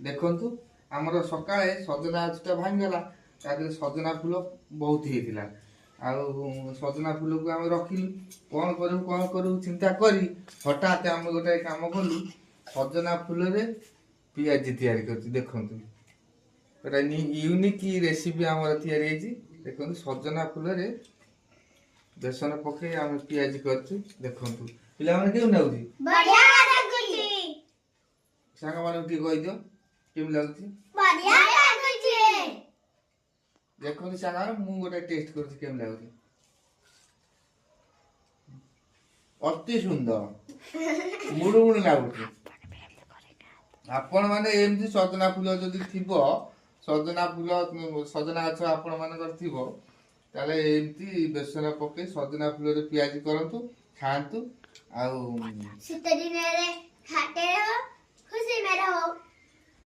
ଦେଖନ୍ତୁ ଆମର ସକାଳେ ସଜନା ଗଛଟା ଭାଙ୍ଗିଗଲା, ତା ଦେହରେ ସଜନା ଫୁଲ ବହୁତ ହେଇଥିଲା। ଆଉ ସଜନା ଫୁଲକୁ ଆମେ ରଖିଲୁ, କ'ଣ କରିବୁ ଚିନ୍ତା କରି ହଠାତ୍ ଆମେ ଗୋଟେ କାମ କଲୁ, ସଜନା ଫୁଲରେ ପିଆଜି ତିଆରି କରୁଛୁ। ଦେଖନ୍ତୁ ଗୋଟେ ୟୁନିକ୍ ରେସିପି ଆମର ତିଆରି ହେଇଛି। ଦେଖନ୍ତୁ ସଜନା ଫୁଲରେ ବେସନ ପକେଇ ଆମେ ପିଆଜି କରୁଛୁ। ଦେଖନ୍ତୁ ପିଲାମାନେ କେମିତି ଲାଗୁଛି? ସାଙ୍ଗମାନଙ୍କୁ ଟିକେ କହିଦିଅ କେମିତି ଲାଗୁଛି? ଦେଖନ୍ତୁ ସାଙ୍ଗ, ମୁଁ ଗୋଟେ ଟେଷ୍ଟ କରୁଛି କେମିତି ଲାଗୁଛି। ଅତି ସୁନ୍ଦର, ମୁଡୁ ମୁଡୁ ଲାଗୁଛି। ଆପଣ ମାନେ ଏମିତି ସଜନା ଫୁଲ ଯଦି ଥିବ, ସଜନା ଗଛ ଆପଣ ମାନଙ୍କର ଥିବ, ତାହେଲେ ଏମିତି ବେସନ ପକେଇ ସଜନା ଫୁଲରେ ପିଆଜି କରନ୍ତୁ, ଖାଆନ୍ତୁ। ଆଉ ଶୀତ ଦିନରେ ଖୁସି ମେ ରହୋ।